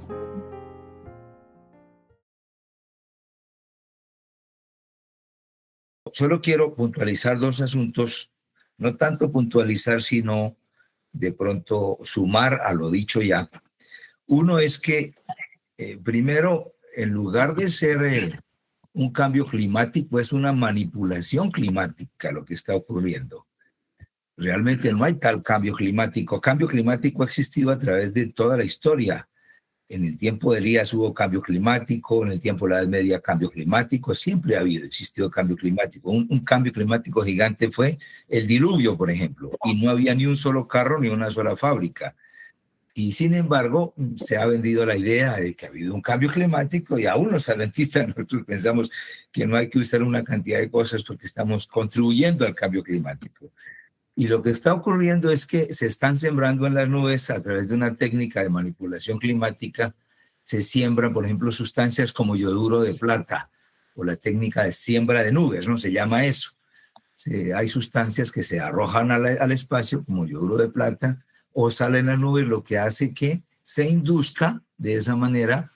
Solo quiero puntualizar dos asuntos, no tanto puntualizar, sino de pronto sumar a lo dicho ya. Uno es que, primero, en lugar de ser un cambio climático, es una manipulación climática lo que está ocurriendo. Realmente no hay tal cambio climático. Cambio climático ha existido a través de toda la historia. En el tiempo de Elías hubo cambio climático, en el tiempo de la Edad Media cambio climático, siempre ha existido cambio climático. Un cambio climático gigante fue el diluvio, por ejemplo, y no había ni un solo carro ni una sola fábrica. Y sin embargo, se ha vendido la idea de que ha habido un cambio climático, y aún los adventistas nosotros pensamos que no hay que usar una cantidad de cosas porque estamos contribuyendo al cambio climático. Y lo que está ocurriendo es que se están sembrando en las nubes a través de una técnica de manipulación climática. Se siembran, por ejemplo, sustancias como yoduro de plata, o la técnica de siembra de nubes, ¿no? Se llama eso. Hay sustancias que se arrojan al espacio como yoduro de plata o salen a las nubes, lo que hace que se induzca de esa manera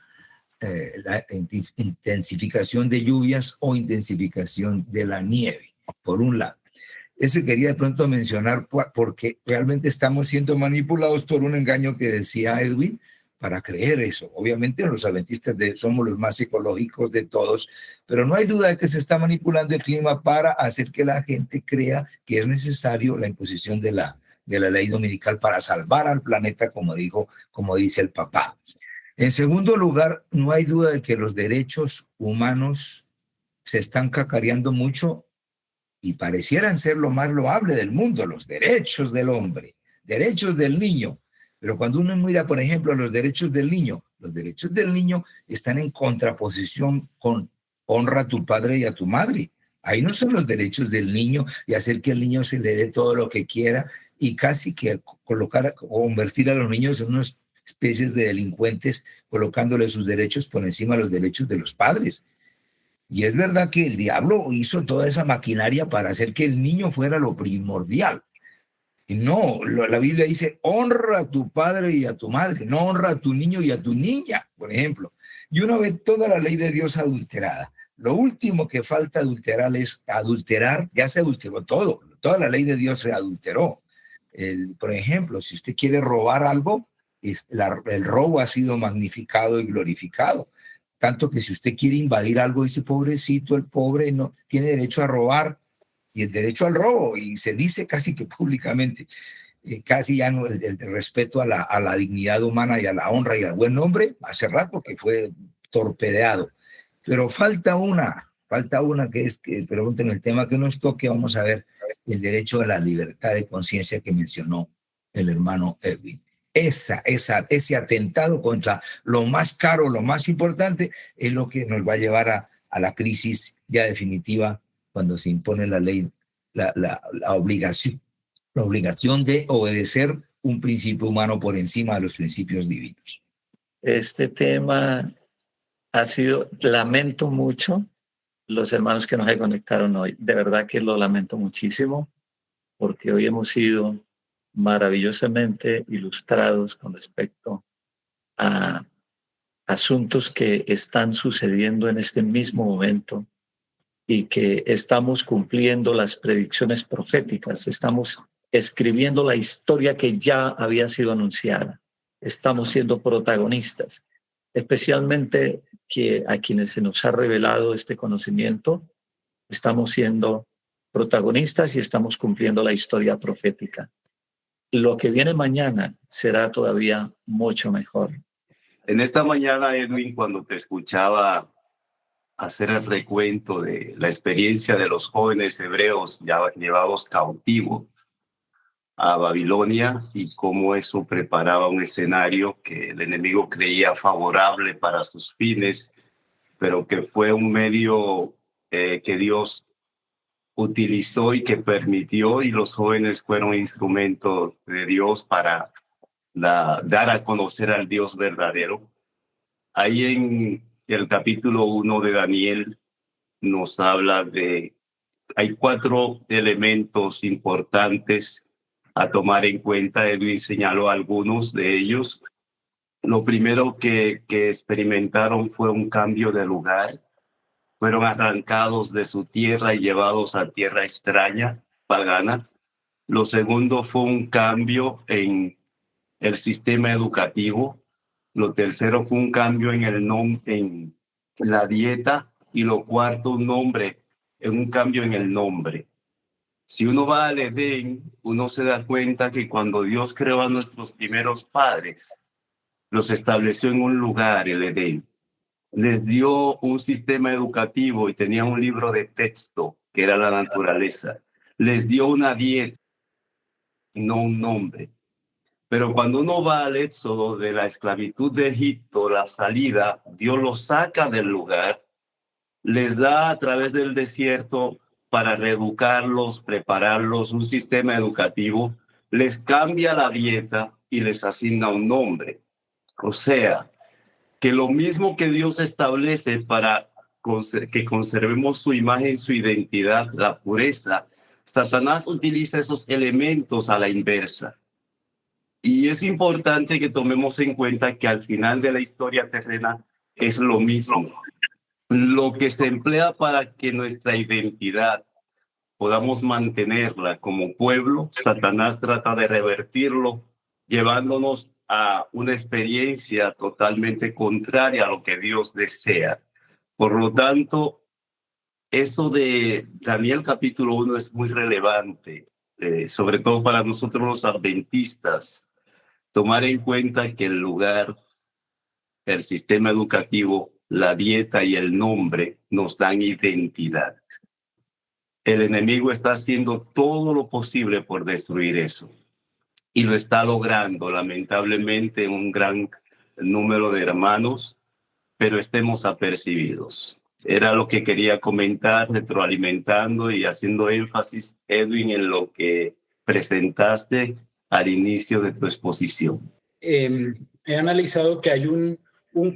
la intensificación de lluvias o intensificación de la nieve, por un lado. Eso quería de pronto mencionar porque realmente estamos siendo manipulados por un engaño que decía Edwin para creer eso. Obviamente los adventistas somos los más psicológicos de todos, pero no hay duda de que se está manipulando el clima para hacer que la gente crea que es necesario la imposición de la ley dominical para salvar al planeta, como dice el papá. En segundo lugar, no hay duda de que los derechos humanos se están cacareando mucho y parecieran ser lo más loable del mundo, los derechos del hombre, derechos del niño. Pero cuando uno mira, por ejemplo, los derechos del niño están en contraposición con honra a tu padre y a tu madre. Ahí no son los derechos del niño y hacer que el niño se le dé todo lo que quiera y casi que convertir a los niños en unas especies de delincuentes, colocándole sus derechos por encima de los derechos de los padres. Y es verdad que el diablo hizo toda esa maquinaria para hacer que el niño fuera lo primordial. Y no, la Biblia dice, honra a tu padre y a tu madre, no honra a tu niño y a tu niña, por ejemplo. Y uno ve toda la ley de Dios adulterada. Lo último que falta adulterar, ya se adulteró todo, toda la ley de Dios se adulteró. Por ejemplo, si usted quiere robar algo, el robo ha sido magnificado y glorificado. Tanto que si usted quiere invadir algo, dice, pobrecito, el pobre no tiene derecho a robar y el derecho al robo, y se dice casi que públicamente, casi ya no, el respeto a la dignidad humana y a la honra y al buen nombre, hace rato que fue torpedeado. Pero falta falta una que es que pregunten el tema que nos toque. Vamos a ver el derecho a la libertad de conciencia que mencionó el hermano Edwin. Ese atentado contra lo más caro, lo más importante, es lo que nos va a llevar a la crisis ya definitiva cuando se impone la ley, la obligación de obedecer un principio humano por encima de los principios divinos. Este tema ha sido, lamento mucho los hermanos que nos se conectaron hoy. De verdad que lo lamento muchísimo porque hoy hemos sido maravillosamente ilustrados con respecto a asuntos que están sucediendo en este mismo momento y que estamos cumpliendo las predicciones proféticas, estamos escribiendo la historia que ya había sido anunciada, estamos siendo protagonistas, especialmente que a quienes se nos ha revelado este conocimiento, estamos siendo protagonistas y estamos cumpliendo la historia profética. Lo que viene mañana será todavía mucho mejor. En esta mañana, Edwin, cuando te escuchaba hacer el recuento de la experiencia de los jóvenes hebreos ya llevados cautivos a Babilonia y cómo eso preparaba un escenario que el enemigo creía favorable para sus fines, pero que fue un medio que Dios utilizó y que permitió, y los jóvenes fueron instrumentos de Dios para dar a conocer al Dios verdadero. Ahí en el capítulo 1 de Daniel nos habla hay 4 elementos importantes a tomar en cuenta. Edwin señaló algunos de ellos. Lo primero que experimentaron fue un cambio de lugar. Fueron arrancados de su tierra y llevados a tierra extraña, pagana. Lo segundo fue un cambio en el sistema educativo. Lo tercero fue un cambio en la dieta. Y lo cuarto, un cambio en el nombre. Si uno va al Edén, uno se da cuenta que cuando Dios creó a nuestros primeros padres, los estableció en un lugar, el Edén. Les dio un sistema educativo y tenía un libro de texto, que era la naturaleza. Les dio una dieta, no un nombre. Pero cuando uno va al éxodo de la esclavitud de Egipto, la salida, Dios los saca del lugar, les da a través del desierto para reeducarlos, prepararlos, un sistema educativo, les cambia la dieta y les asigna un nombre. O sea, que lo mismo que Dios establece para que conservemos su imagen, su identidad, la pureza, Satanás utiliza esos elementos a la inversa. Y es importante que tomemos en cuenta que al final de la historia terrena es lo mismo. Lo que se emplea para que nuestra identidad podamos mantenerla como pueblo, Satanás trata de revertirlo, llevándonos a una experiencia totalmente contraria a lo que Dios desea. Por lo tanto, eso de Daniel capítulo 1 es muy relevante, sobre todo para nosotros los adventistas, tomar en cuenta que el lugar, el sistema educativo, la dieta y el nombre nos dan identidad. El enemigo está haciendo todo lo posible por destruir eso. Y lo está logrando, lamentablemente, un gran número de hermanos, pero estemos apercibidos. Era lo que quería comentar, retroalimentando y haciendo énfasis, Edwin, en lo que presentaste al inicio de tu exposición. He analizado que hay un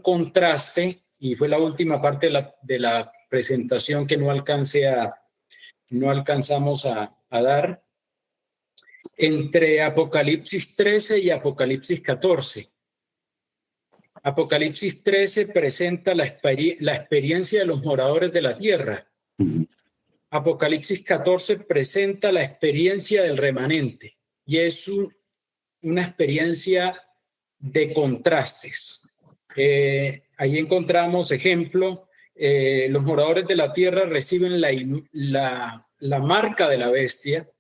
contraste, y fue la última parte de la presentación que no alcanzamos a dar, entre Apocalipsis 13 y Apocalipsis 14. Apocalipsis 13 presenta la experiencia de los moradores de la tierra. Apocalipsis 14 presenta la experiencia del remanente, y es una experiencia de contrastes. Ahí encontramos ejemplo, los moradores de la tierra reciben la marca de la bestia.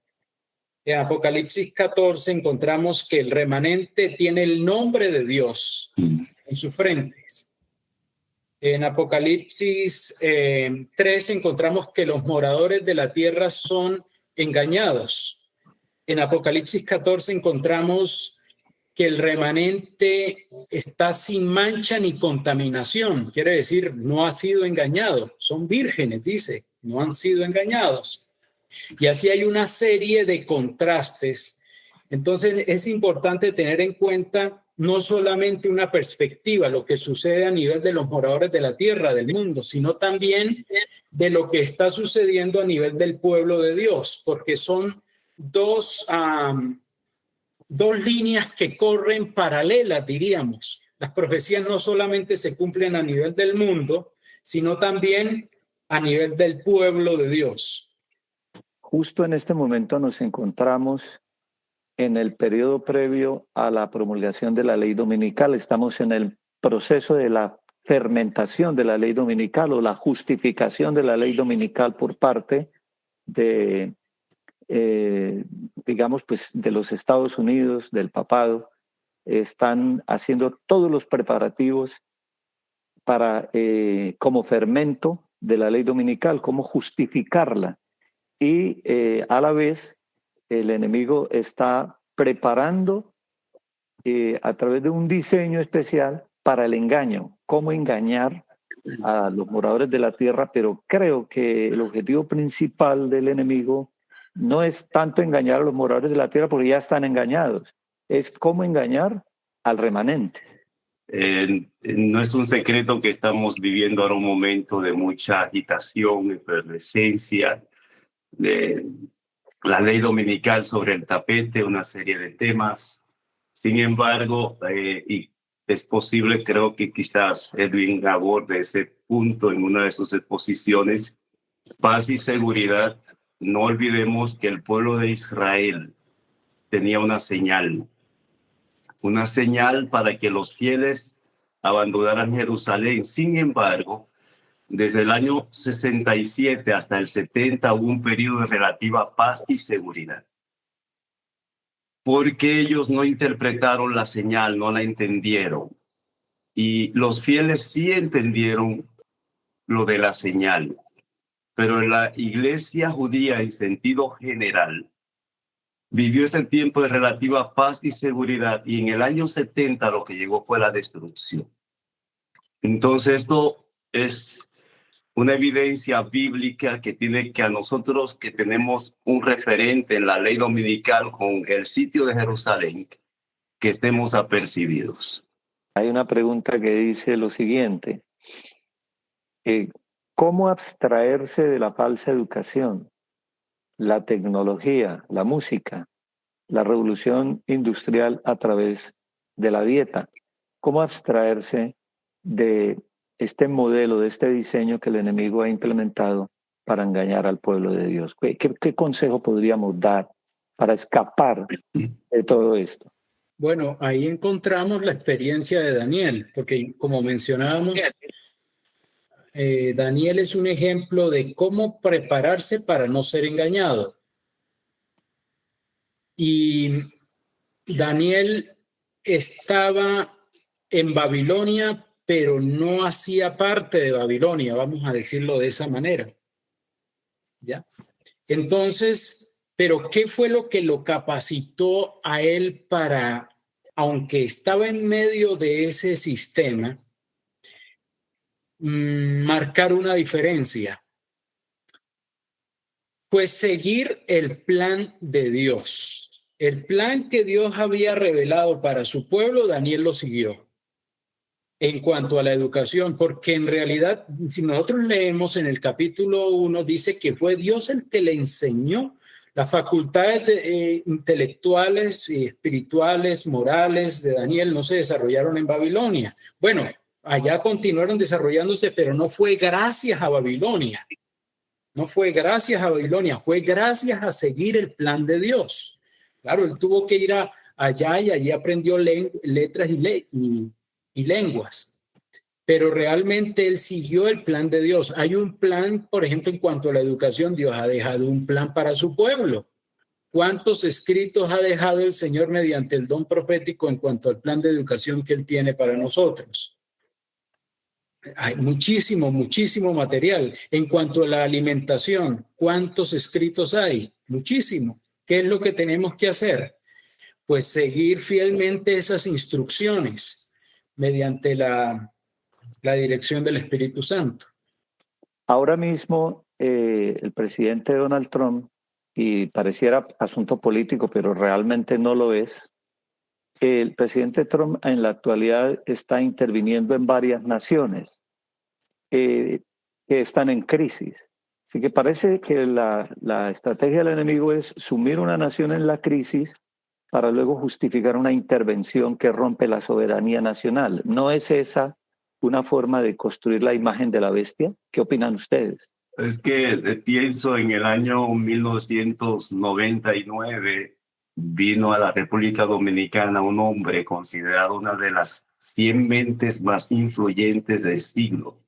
En Apocalipsis 14 encontramos que el remanente tiene el nombre de Dios en sus frentes. En Apocalipsis 3 encontramos que los moradores de la tierra son engañados. En Apocalipsis 14 encontramos que el remanente está sin mancha ni contaminación. Quiere decir, no ha sido engañado. Son vírgenes, dice, no han sido engañados. Y así hay una serie de contrastes. Entonces es importante tener en cuenta no solamente una perspectiva, lo que sucede a nivel de los moradores de la tierra, del mundo, sino también de lo que está sucediendo a nivel del pueblo de Dios, porque son dos líneas que corren paralelas, diríamos. Las profecías no solamente se cumplen a nivel del mundo, sino también a nivel del pueblo de Dios. Justo en este momento nos encontramos en el periodo previo a la promulgación de la ley dominical. Estamos en el proceso de la fermentación de la ley dominical o la justificación de la ley dominical por parte de, digamos, pues de los Estados Unidos, del papado. Están haciendo todos los preparativos para, como fermento de la ley dominical, cómo justificarla. Y a la vez el enemigo está preparando a través de un diseño especial para el engaño, cómo engañar a los moradores de la tierra, pero creo que el objetivo principal del enemigo no es tanto engañar a los moradores de la tierra porque ya están engañados, es cómo engañar al remanente. No es un secreto que estamos viviendo ahora un momento de mucha agitación, efervescencia, de la ley dominical sobre el tapete, una serie de temas. Sin embargo, y es posible, creo que quizás Edwin aborde ese punto en una de sus exposiciones, paz y seguridad. No olvidemos que el pueblo de Israel tenía una señal para que los fieles abandonaran Jerusalén. Sin embargo, desde el año 67 hasta el 70 hubo un periodo de relativa paz y seguridad. Porque ellos no interpretaron la señal, no la entendieron. Y los fieles sí entendieron lo de la señal. Pero la iglesia judía en sentido general vivió ese tiempo de relativa paz y seguridad. Y en el año 70 lo que llegó fue la destrucción. Entonces esto es una evidencia bíblica que tiene que a nosotros que tenemos un referente en la ley dominical con el sitio de Jerusalén, que estemos apercibidos. Hay una pregunta que dice lo siguiente: ¿cómo abstraerse de la falsa educación, la tecnología, la música, la revolución industrial a través de la dieta? ¿Cómo abstraerse de este modelo, de este diseño que el enemigo ha implementado para engañar al pueblo de Dios? ¿Qué consejo podríamos dar para escapar de todo esto? Bueno, ahí encontramos la experiencia de Daniel, porque como mencionábamos, Daniel es un ejemplo de cómo prepararse para no ser engañado. Y Daniel estaba en Babilonia, pero no hacía parte de Babilonia, vamos a decirlo de esa manera. ¿Ya? Entonces, pero ¿qué fue lo que lo capacitó a él para, aunque estaba en medio de ese sistema, marcar una diferencia? Fue seguir el plan de Dios. El plan que Dios había revelado para su pueblo, Daniel lo siguió. En cuanto a la educación, porque en realidad, si nosotros leemos en el capítulo 1, dice que fue Dios el que le enseñó las facultades intelectuales, espirituales, morales de Daniel, no se desarrollaron en Babilonia. Bueno, allá continuaron desarrollándose, pero no fue gracias a Babilonia. No fue gracias a Babilonia, fue gracias a seguir el plan de Dios. Claro, él tuvo que ir allá y allí aprendió letras y lenguas, pero realmente él siguió el plan de Dios. Hay un plan, por ejemplo, en cuanto a la educación, Dios ha dejado un plan para su pueblo. ¿Cuántos escritos ha dejado el Señor mediante el don profético en cuanto al plan de educación que él tiene para nosotros? Hay muchísimo, muchísimo material. En cuanto a la alimentación, ¿cuántos escritos hay? Muchísimo. ¿Qué es lo que tenemos que hacer? Pues seguir fielmente esas instrucciones mediante la dirección del Espíritu Santo. Ahora mismo el presidente Donald Trump, y pareciera asunto político, pero realmente no lo es, el presidente Trump en la actualidad está interviniendo en varias naciones que están en crisis. Así que parece que la estrategia del enemigo es sumir una nación en la crisis para luego justificar una intervención que rompe la soberanía nacional. ¿No es esa una forma de construir la imagen de la bestia? ¿Qué opinan ustedes? Es que pienso en el año 1999, vino a la República Dominicana un hombre considerado una de las 100 mentes más influyentes del siglo.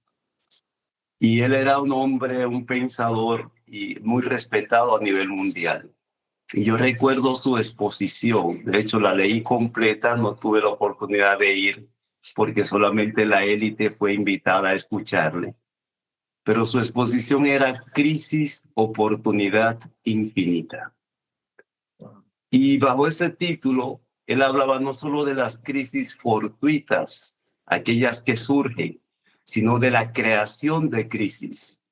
Y él era un hombre, un pensador y muy respetado a nivel mundial. Y yo recuerdo su exposición, de hecho la leí completa, no tuve la oportunidad de ir porque solamente la élite fue invitada a escucharle. Pero su exposición era Crisis, Oportunidad Infinita. Y bajo ese título, él hablaba no solo de las crisis fortuitas, aquellas que surgen, sino de la creación de crisis.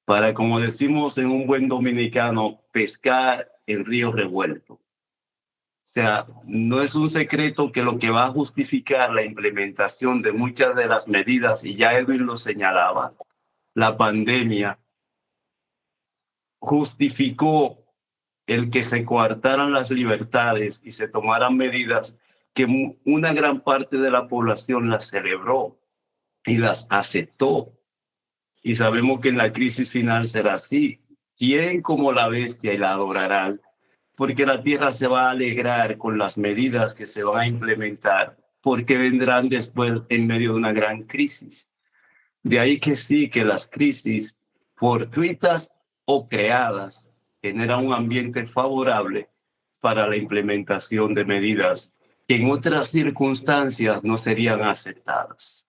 Para, como decimos en un buen dominicano, pescar en río revuelto. O sea, no es un secreto que lo que va a justificar la implementación de muchas de las medidas, y ya Edwin lo señalaba, la pandemia justificó el que se coartaran las libertades y se tomaran medidas que una gran parte de la población las celebró y las aceptó. Y sabemos que en la crisis final será así. ¿Quién como la bestia y la adorarán? Porque la tierra se va a alegrar con las medidas que se van a implementar, porque vendrán después en medio de una gran crisis. De ahí que sí, que las crisis fortuitas o creadas generan un ambiente favorable para la implementación de medidas que en otras circunstancias no serían aceptadas.